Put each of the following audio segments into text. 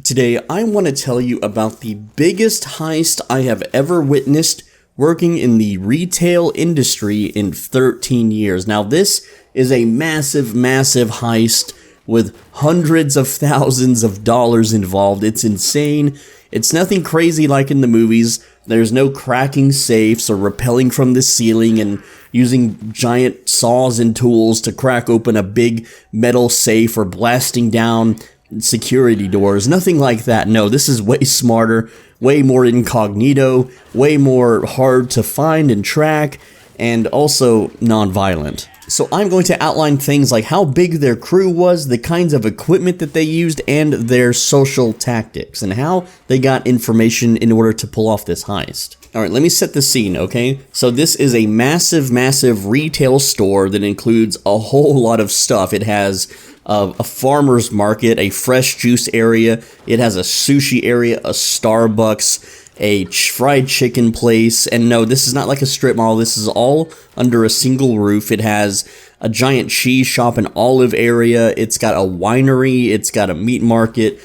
Today, I want to tell you about the biggest heist I have ever witnessed working in the retail industry in 13 years. Now, this is a massive heist with hundreds of thousands of dollars involved. It's insane. It's nothing crazy like in the movies. There's no cracking safes or rappelling from the ceiling and using giant saws and tools to crack open a big metal safe or blasting down security doors. Nothing like that. No, this is way smarter, way more incognito, way more hard to find and track, and also non-violent. So I'm going to outline things like how big their crew was, the kinds of equipment that they used, and their social tactics, and how they got information in order to pull off this heist. Alright, let me set the scene, okay? So this is a massive retail store that includes a whole lot of stuff. It has a farmer's market, a fresh juice area, it has a sushi area, a Starbucks, a fried chicken place, and no, this is not like a strip mall, this is all under a single roof. It has a giant cheese shop, an olive area, it's got a winery, it's got a meat market,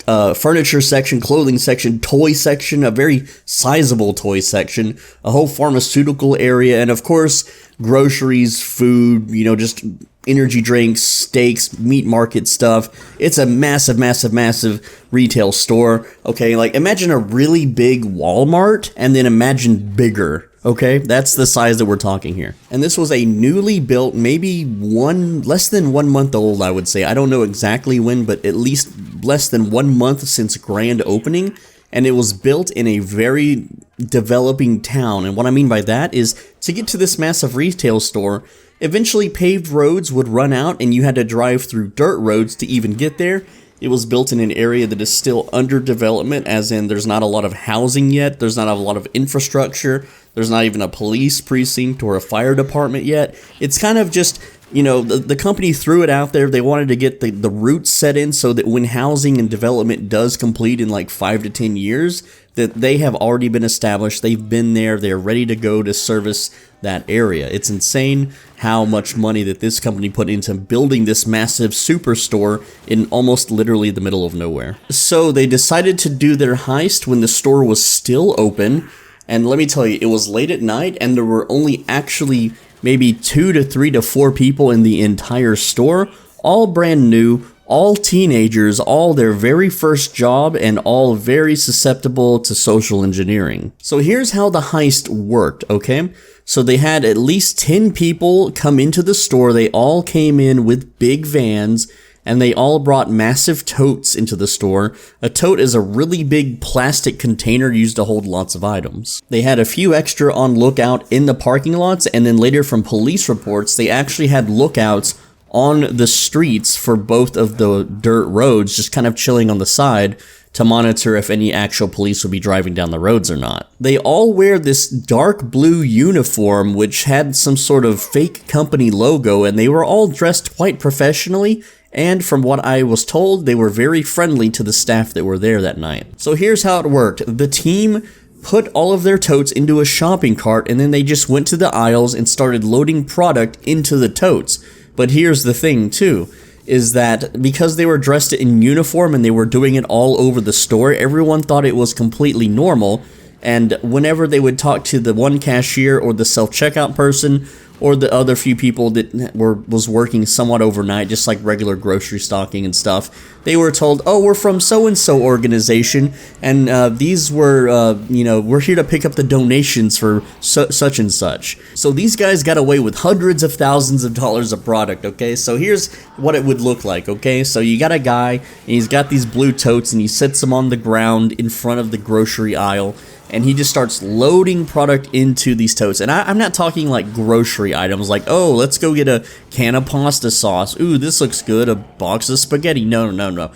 furniture section, clothing section, toy section, a very sizable toy section, a whole pharmaceutical area, and of course, groceries, food, just energy drinks, steaks, meat market stuff. It's a massive retail store. Okay, like imagine a really big Walmart and then imagine bigger. Okay, that's the size that we're talking here. And this was a newly built, maybe less than 1 month old, I would say. I don't know exactly when, but at least less than 1 month since grand opening. And it was built in a very developing town. And what I mean by that is to get to this massive retail store, eventually paved roads would run out and you had to drive through dirt roads to even get there. It was built in an area that is still under development, as in there's not a lot of housing yet, there's not a lot of infrastructure, there's not even a police precinct or a fire department yet. It's kind of just, the company threw it out there. They wanted to get the roots set in so that when housing and development does complete in like 5 to 10 years, that they have already been established, they've been there, they're ready to go to service that area. It's insane how much money that this company put into building this massive superstore in almost literally the middle of nowhere. So they decided to do their heist when the store was still open, and let me tell you, it was late at night and there were only actually maybe 2 to 3 to 4 people in the entire store, all brand new, all teenagers, all their very first job, and all very susceptible to social engineering. So here's how the heist worked, okay? So they had at least 10 people come into the store. They all came in with big vans, and they all brought massive totes into the store. A tote is a really big plastic container used to hold lots of items. They had a few extra on lookout in the parking lots, and then later from police reports, they actually had lookouts on the streets for both of the dirt roads, just kind of chilling on the side to monitor if any actual police would be driving down the roads or not. They all wear this dark blue uniform which had some sort of fake company logo, and they were all dressed quite professionally, and from what I was told, they were very friendly to the staff that were there that night. So here's how it worked. The team put all of their totes into a shopping cart, and then they just went to the aisles and started loading product into the totes. But here's the thing too, is that because they were dressed in uniform and they were doing it all over the store, everyone thought it was completely normal, and whenever they would talk to the one cashier or the self-checkout person or the other few people that was working somewhat overnight, just like regular grocery stocking and stuff, they were told, oh, we're from so-and-so organization, and these were, we're here to pick up the donations for such and such. So these guys got away with hundreds of thousands of dollars of product, okay? So here's what it would look like, okay? So you got a guy, and he's got these blue totes, and he sets them on the ground in front of the grocery aisle, and he just starts loading product into these totes. And I'm not talking like grocery items like, oh, let's go get a can of pasta sauce. Ooh, this looks good. A box of spaghetti. No.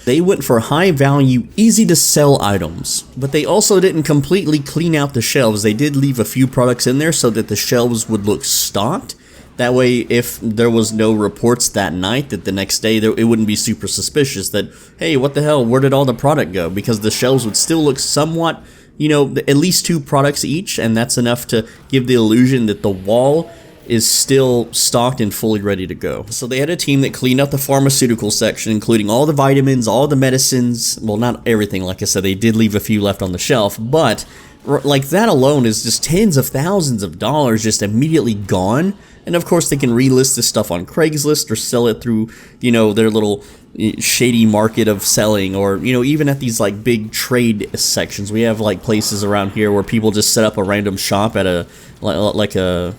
They went for high value, easy to sell items. But they also didn't completely clean out the shelves. They did leave a few products in there so that the shelves would look stocked. That way, if there was no reports that night, that the next day it wouldn't be super suspicious that, hey, what the hell, where did all the product go? Because the shelves would still look somewhat, at least 2 products each, and that's enough to give the illusion that the wall is still stocked and fully ready to go. So they had a team that cleaned out the pharmaceutical section, including all the vitamins, all the medicines. Well, not everything, like I said, they did leave a few left on the shelf, but like that alone is just tens of thousands of dollars just immediately gone. And of course they can relist this stuff on Craigslist or sell it through, you know, their little shady market of selling, or, you know, even at these like big trade sections. We have like places around here where people just set up a random shop at a like a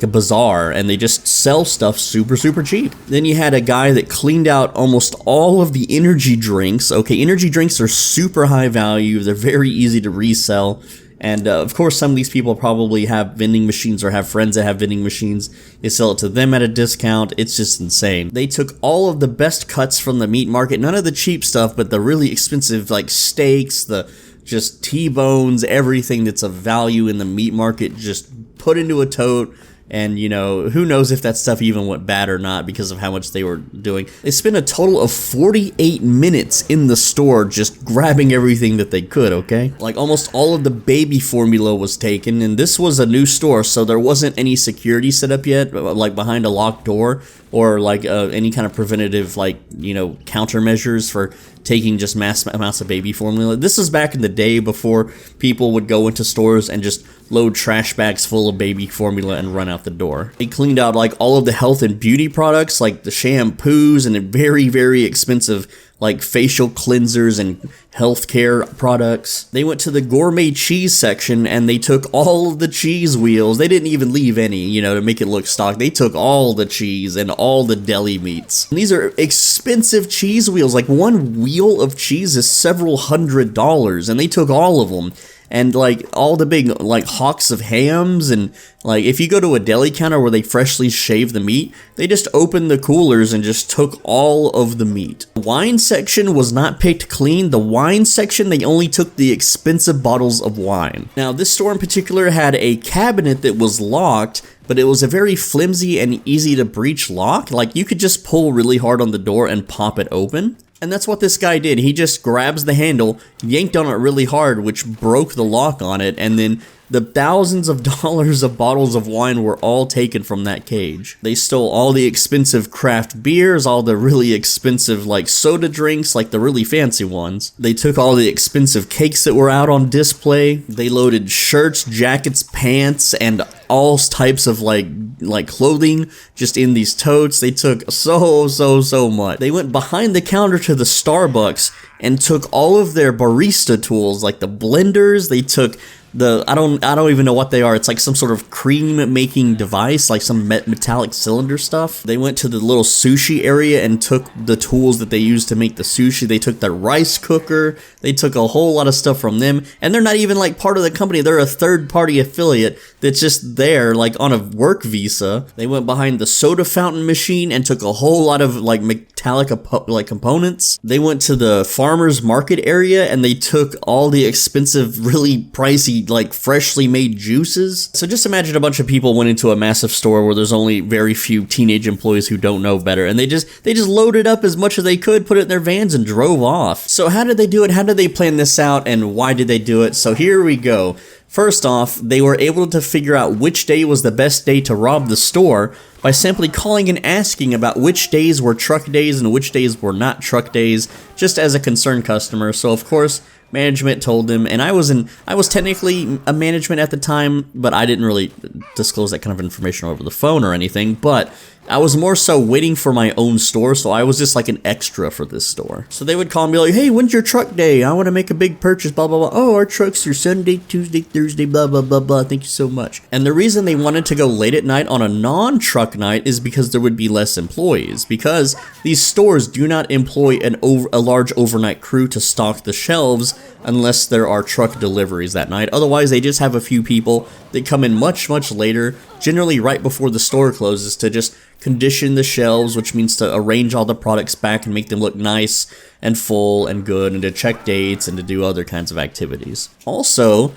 bazaar, and they just sell stuff super cheap. Then you had a guy that cleaned out almost all of the energy drinks. Okay, energy drinks are super high value, they're very easy to resell. And of course, some of these people probably have vending machines or have friends that have vending machines. They sell it to them at a discount. It's just insane. They took all of the best cuts from the meat market, none of the cheap stuff, but the really expensive like steaks, the just T-bones, everything that's of value in the meat market, just put into a tote. And, you know, who knows if that stuff even went bad or not because of how much they were doing. They spent a total of 48 minutes in the store just grabbing everything that they could, okay? Like, almost all of the baby formula was taken, and this was a new store, so there wasn't any security set up yet, like behind a locked door, or like any kind of preventative, like, you know, countermeasures for taking just mass amounts of baby formula. This is back in the day before people would go into stores and just load trash bags full of baby formula and run out the door. They cleaned out like all of the health and beauty products, like the shampoos and the very expensive like facial cleansers and healthcare products. They went to the gourmet cheese section and they took all of the cheese wheels. They didn't even leave any, you know, to make it look stock. They took all the cheese and all the deli meats. And these are expensive cheese wheels. Like one wheel of cheese is several $100s, and they took all of them. And like all the big like hocks of hams, and like if you go to a deli counter where they freshly shave the meat, they just opened the coolers and just took all of the meat. The wine section was not picked clean. The wine section, they only took the expensive bottles of wine. Now this store in particular had a cabinet that was locked, but it was a very flimsy and easy to breach lock. Like you could just pull really hard on the door and pop it open. And that's what this guy did. He just grabs the handle, yanked on it really hard, which broke the lock on it, and then the thousands of dollars of bottles of wine were all taken from that cage. They stole all the expensive craft beers, all the really expensive like soda drinks, like the really fancy ones. They took all the expensive cakes that were out on display. They loaded shirts, jackets, pants, and all types of like clothing just in these totes. They took so much. They went behind the counter to the Starbucks and took all of their barista tools, like the blenders. They took the, I don't even know what they are. It's like some sort of cream making device, like some metallic cylinder stuff. They went to the little sushi area and took the tools that they used to make the sushi. They took the rice cooker. They took a whole lot of stuff from them, and they're not even like part of the company. They're a third-party affiliate that's just there like on a work visa. They went behind the soda fountain machine and took a whole lot of like metallic like components. They went to the farmer's market area and they took all the expensive, really pricey, like freshly made juices. So just imagine a bunch of people went into a massive store where there's only very few teenage employees who don't know better, and they just loaded up as much as they could, put it in their vans, and drove off. So how did they do it? How did they plan this out, and why did they do it? So here we go. First off, they were able to figure out which day was the best day to rob the store by simply calling and asking about which days were truck days and which days were not truck days, just as a concerned customer. So of course, management told them, and I was technically a management at the time, but I didn't really disclose that kind of information over the phone or anything, but I was more so waiting for my own store, so I was just like an extra for this store. So they would call and be like, hey, when's your truck day? I want to make a big purchase, blah, blah, blah. Oh, our trucks are Sunday, Tuesday, Thursday, blah, blah, blah, blah. Thank you so much. And the reason they wanted to go late at night on a non-truck night is because there would be less employees, because these stores do not employ a large overnight crew to stock the shelves unless there are truck deliveries that night. Otherwise, they just have a few people that come in much later, generally right before the store closes, to just condition the shelves, which means to arrange all the products back and make them look nice and full and good, and to check dates and to do other kinds of activities. Also,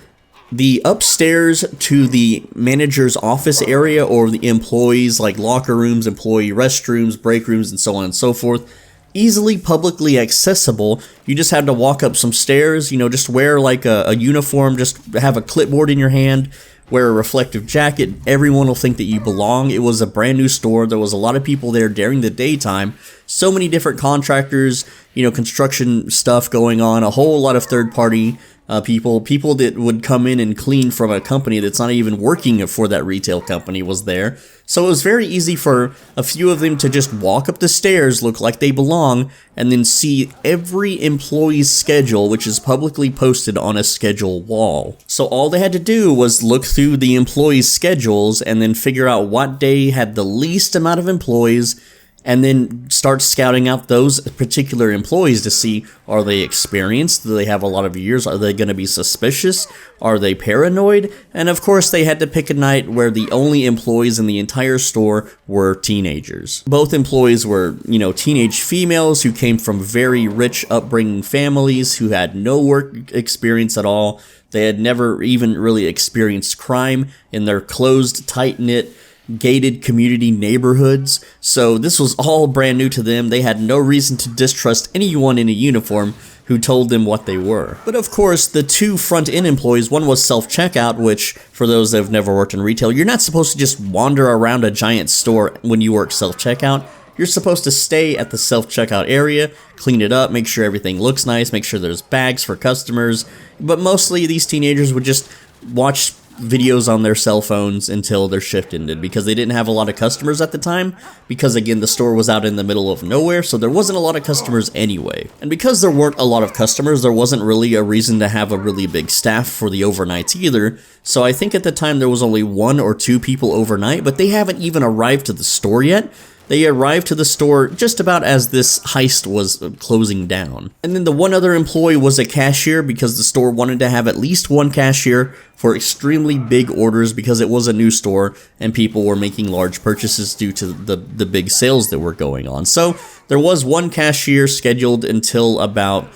the upstairs to the manager's office area, or the employees, like locker rooms, employee restrooms, break rooms, and so on and so forth, easily publicly accessible. You just had to walk up some stairs, you know, just wear like a uniform, just have a clipboard in your hand, wear a reflective jacket, everyone will think that you belong. It was a brand new store. There was a lot of people there during the daytime. So many different contractors, construction stuff going on, a whole lot of third-party people that would come in and clean from a company that's not even working for that retail company was there. So it was very easy for a few of them to just walk up the stairs, look like they belong, and then see every employee's schedule, which is publicly posted on a schedule wall. So all they had to do was look through the employees' schedules and then figure out what day had the least amount of employees, and then start scouting out those particular employees to see, are they experienced? Do they have a lot of years? Are they going to be suspicious? Are they paranoid? And of course, they had to pick a night where the only employees in the entire store were teenagers. Both employees were, teenage females who came from very rich upbringing families, who had no work experience at all. They had never even really experienced crime in their closed, tight-knit, gated community neighborhoods, so this was all brand new to them. They had no reason to distrust anyone in a uniform who told them what they were. But of course, the two front-end employees, one was self-checkout, which, for those that have never worked in retail, you're not supposed to just wander around a giant store when you work self-checkout. You're supposed to stay at the self-checkout area, clean it up, make sure everything looks nice, make sure there's bags for customers, but mostly these teenagers would just watch videos on their cell phones until their shift ended, because they didn't have a lot of customers at the time, because again, the store was out in the middle of nowhere, so there wasn't a lot of customers anyway. And because there weren't a lot of customers, there wasn't really a reason to have a really big staff for the overnights either, so I think at the time there was only 1 or 2 people overnight, but they haven't even arrived to the store yet. They arrived to the store just about as this heist was closing down. And then the one other employee was a cashier, because the store wanted to have at least one cashier for extremely big orders, because it was a new store and people were making large purchases due to the big sales that were going on. So there was one cashier scheduled until about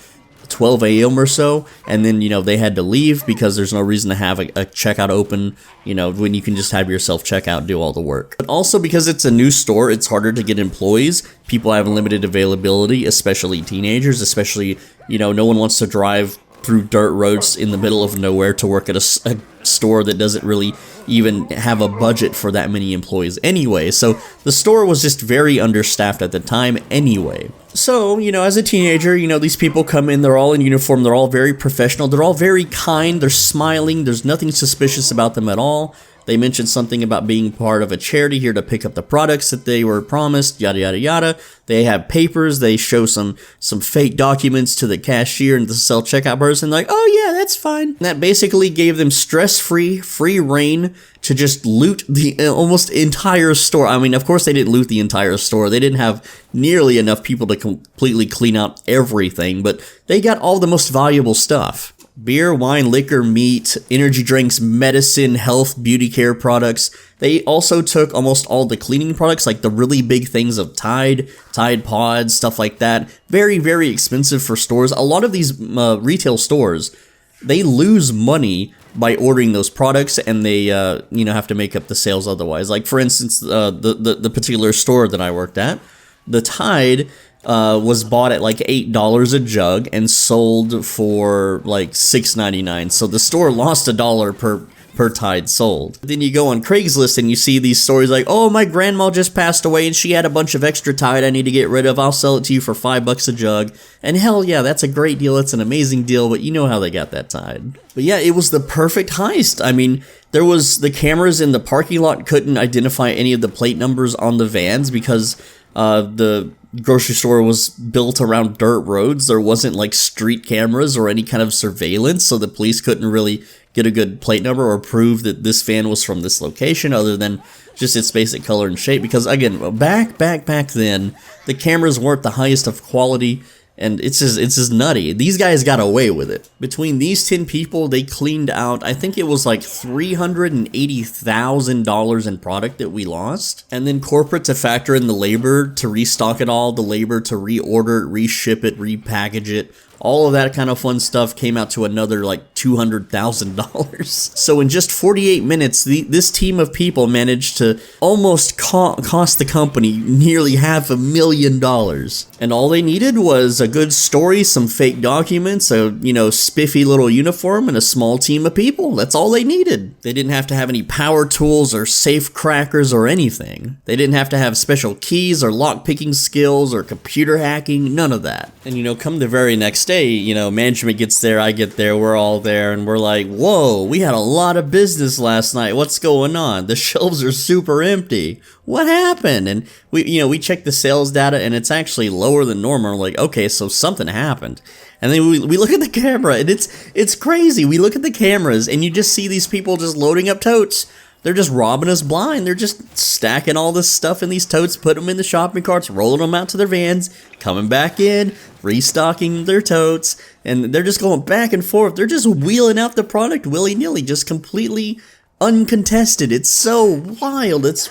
12 a.m. or so, and then, they had to leave because there's no reason to have a checkout open, when you can just have your self-checkout do all the work. But also because it's a new store, it's harder to get employees. People have limited availability, especially teenagers, especially, no one wants to drive through dirt roads in the middle of nowhere to work at a store that doesn't really even have a budget for that many employees anyway. So the store was just very understaffed at the time anyway. So, as a teenager, these people come in, they're all in uniform, they're all very professional, they're all very kind, they're smiling, there's nothing suspicious about them at all. They mentioned something about being part of a charity here to pick up the products that they were promised, yada, yada, yada. They have papers. They show some fake documents to the cashier and the self-checkout person. Like, oh, yeah, that's fine. And that basically gave them stress-free, free reign to just loot the almost entire store. I mean, of course, they didn't loot the entire store. They didn't have nearly enough people to completely clean out everything, but they got all the most valuable stuff. Beer, wine, liquor, meat, energy drinks, medicine, health, beauty care products. They also took almost all the cleaning products, like the really big things of Tide Pods, stuff like that. Very, very expensive for stores. A lot of these retail stores, they lose money by ordering those products, and they have to make up the sales otherwise. Like, for instance, the particular store that I worked at, the Tide was bought at like $8 a jug and sold for like $6.99. So the store lost $1 per Tide sold. Then you go on Craigslist and you see these stories like, oh, my grandma just passed away and she had a bunch of extra Tide I need to get rid of. I'll sell it to you for $5 a jug. And hell yeah, that's a great deal. It's an amazing deal, but you know how they got that Tide. But yeah, it was the perfect heist. I mean, there was the cameras in the parking lot couldn't identify any of the plate numbers on the vans because the grocery store was built around dirt roads. There wasn't like street cameras or any kind of surveillance, so the police couldn't really get a good plate number or prove that this van was from this location other than just its basic color and shape, because again, back then, the cameras weren't the highest of quality, and it's just nutty. These guys got away with it. Between these 10 people, they cleaned out, I think it was like $380,000 in product that we lost. And then corporate to factor in the labor to restock it all, the labor to reorder it, reship it, repackage it, all of that kind of fun stuff came out to another like $200,000. So in just 48 minutes, this team of people managed to almost cost the company nearly $500,000. And all they needed was a good story, some fake documents, a, spiffy little uniform, and a small team of people. That's all they needed. They didn't have to have any power tools or safe crackers or anything. They didn't have to have special keys or lock-picking skills or computer hacking, none of that. And come the very next day, management gets there, I get there, we're all there, and we're like, whoa, we had a lot of business last night. What's going on? The shelves are super empty. What happened? And we check the sales data, and it's actually lower than normal. We're like, okay, so something happened. And then we look at the camera, and it's crazy. We look at the cameras, and you just see these people just loading up totes. They're just robbing us blind. They're just stacking all this stuff in these totes, putting them in the shopping carts, rolling them out to their vans, coming back in, restocking their totes, and they're just going back and forth. They're just wheeling out the product willy-nilly, just completely uncontested. It's so wild. It's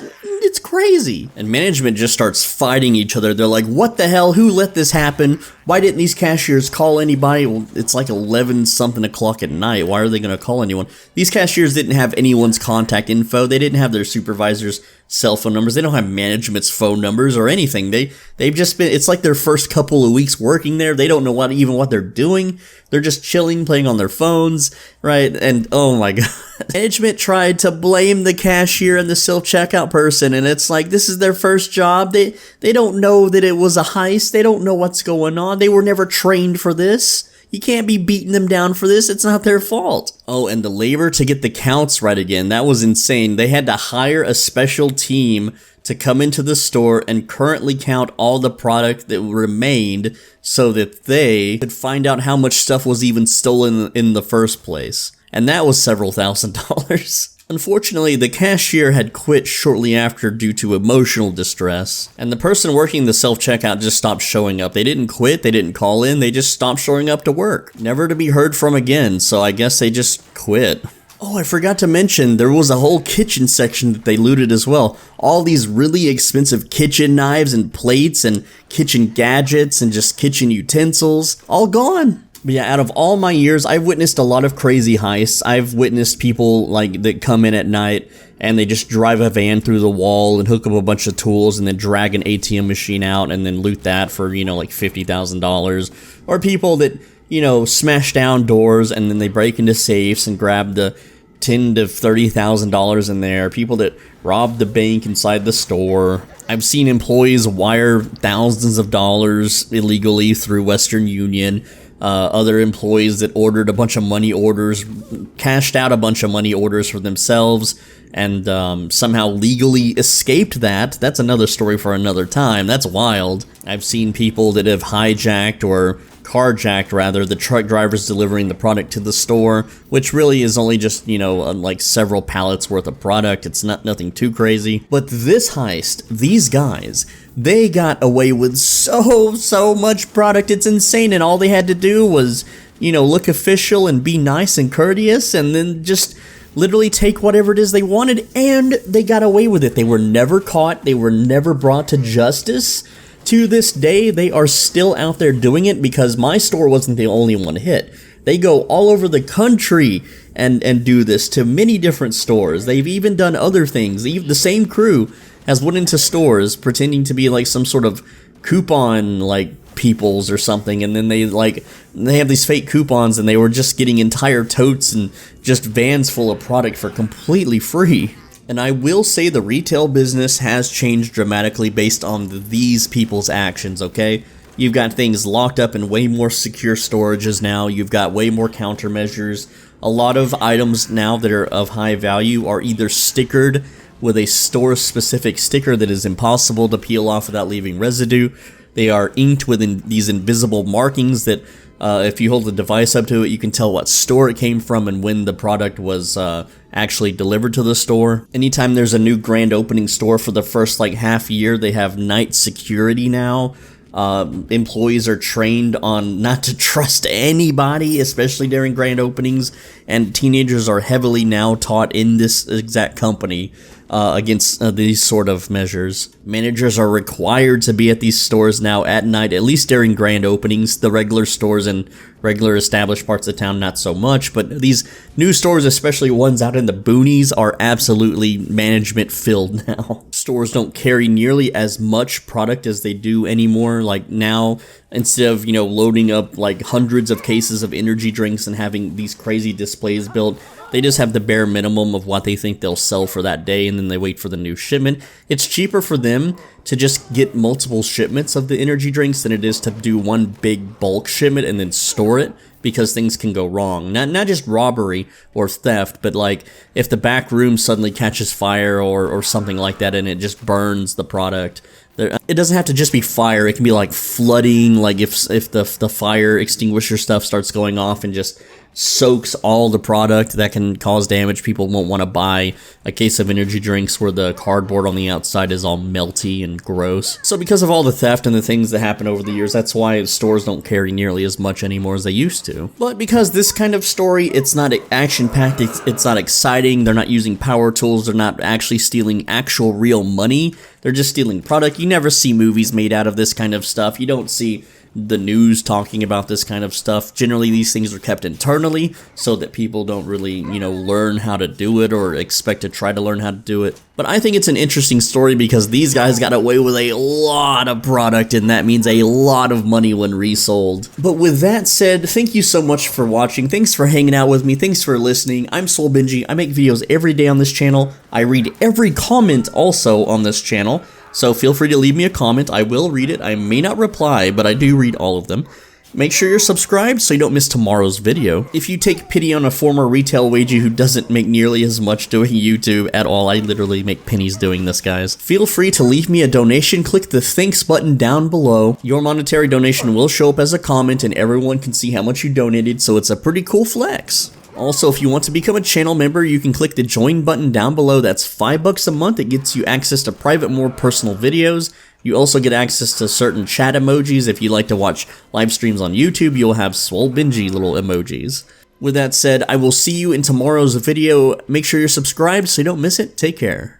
crazy. And management just starts fighting each other. They're like, what the hell? Who let this happen? Why didn't these cashiers call anybody? Well, it's like 11 something o'clock at night. Why are they going to call anyone? These cashiers didn't have anyone's contact info. They didn't have their supervisor's cell phone numbers. They don't have management's phone numbers or anything. They've just been, it's like their first couple of weeks working there. They don't know what they're doing. They're just chilling, playing on their phones, right? And oh my God. Management tried to blame the cashier and the self-checkout person, and it's like, this is their first job. They don't know that it was a heist. They don't know what's going on. They were never trained for this. You can't be beating them down for this. It's not their fault. Oh, and the labor to get the counts right again, that was insane. They had to hire a special team to come into the store and currently count all the product that remained so that they could find out how much stuff was even stolen in the first place. And that was several $1,000s. Unfortunately, the cashier had quit shortly after due to emotional distress, and the person working the self-checkout just stopped showing up. They didn't quit, they didn't call in, they just stopped showing up to work. Never to be heard from again, so I guess they just quit. Oh, I forgot to mention, there was a whole kitchen section that they looted as well. All these really expensive kitchen knives and plates and kitchen gadgets and just kitchen utensils, all gone. But yeah, out of all my years, I've witnessed a lot of crazy heists. I've witnessed people that come in at night and they just drive a van through the wall and hook up a bunch of tools and then drag an ATM machine out and then loot that for, like $50,000. Or people that, smash down doors and then they break into safes and grab the $10,000 to $30,000 in there. People that rob the bank inside the store. I've seen employees wire thousands of dollars illegally through Western Union. Other employees that ordered a bunch of money orders, cashed out a bunch of money orders for themselves, and somehow legally escaped that. That's another story for another time. That's wild. I've seen people that have hijacked or carjacked, rather, the truck drivers delivering the product to the store, which really is only just, like several pallets worth of product. It's nothing too crazy. But this heist, these guys, they got away with so much product. It's insane. And all they had to do was, look official and be nice and courteous, and then just literally take whatever it is they wanted, and they got away with it. They were never caught. They were never brought to justice. To this day, they are still out there doing it because my store wasn't the only one hit. They go all over the country and do this to many different stores. They've even done other things. The same crew has went into stores pretending to be like some sort of coupon peoples or something, and then they have these fake coupons and they were just getting entire totes and just vans full of product for completely free. And I will say the retail business has changed dramatically based on these people's actions, okay? You've got things locked up in way more secure storages now. You've got way more countermeasures. A lot of items now that are of high value are either stickered with a store-specific sticker that is impossible to peel off without leaving residue. They are inked with these invisible markings that if you hold the device up to it, you can tell what store it came from and when the product was actually delivered to the store. Anytime there's a new grand opening store for the first half year, they have night security now. Employees are trained on not to trust anybody, especially during grand openings, and teenagers are heavily now taught in this exact company against these sort of measures. Managers are required to be at these stores now at night, at least during grand openings. The regular stores and regular established parts of town, not so much, but these new stores, especially ones out in the boonies, are absolutely management filled now. Stores don't carry nearly as much product as they do anymore. Like now, instead of, loading up like hundreds of cases of energy drinks and having these crazy displays built, they just have the bare minimum of what they think they'll sell for that day, and then they wait for the new shipment. It's cheaper for them to just get multiple shipments of the energy drinks than it is to do one big bulk shipment and then store it, because things can go wrong. Not just robbery or theft, but like if the back room suddenly catches fire or something like that and it just burns the product. It doesn't have to just be fire, it can be like flooding, like if the fire extinguisher stuff starts going off and just soaks all the product, that can cause damage. People won't want to buy a case of energy drinks where the cardboard on the outside is all melty and gross. So because of all the theft and the things that happen over the years, that's why stores don't carry nearly as much anymore as they used to. But because this kind of story, it's not action-packed, it's not exciting, they're not using power tools, they're not actually stealing actual real money, they're just stealing product. You never see movies made out of this kind of stuff. You don't see the news talking about this kind of stuff. Generally, these things are kept internally so that people don't really, learn how to do it or expect to try to learn how to do it. But I think it's an interesting story because these guys got away with a lot of product, and that means a lot of money when resold. But with that said, thank you so much for watching. Thanks for hanging out with me. Thanks for listening. I'm Soul Benji. I make videos every day on this channel. I read every comment also on this channel. So feel free to leave me a comment. I will read it. I may not reply, but I do read all of them. Make sure you're subscribed so you don't miss tomorrow's video. If you take pity on a former retail wagey who doesn't make nearly as much doing YouTube at all, I literally make pennies doing this, guys. Feel free to leave me a donation. Click the thanks button down below. Your monetary donation will show up as a comment and everyone can see how much you donated, so it's a pretty cool flex. Also, if you want to become a channel member, you can click the join button down below. That's $5 a month. It gets you access to private, more personal videos. You also get access to certain chat emojis. If you like to watch live streams on YouTube, you'll have Swole Benji little emojis. With that said, I will see you in tomorrow's video. Make sure you're subscribed so you don't miss it. Take care.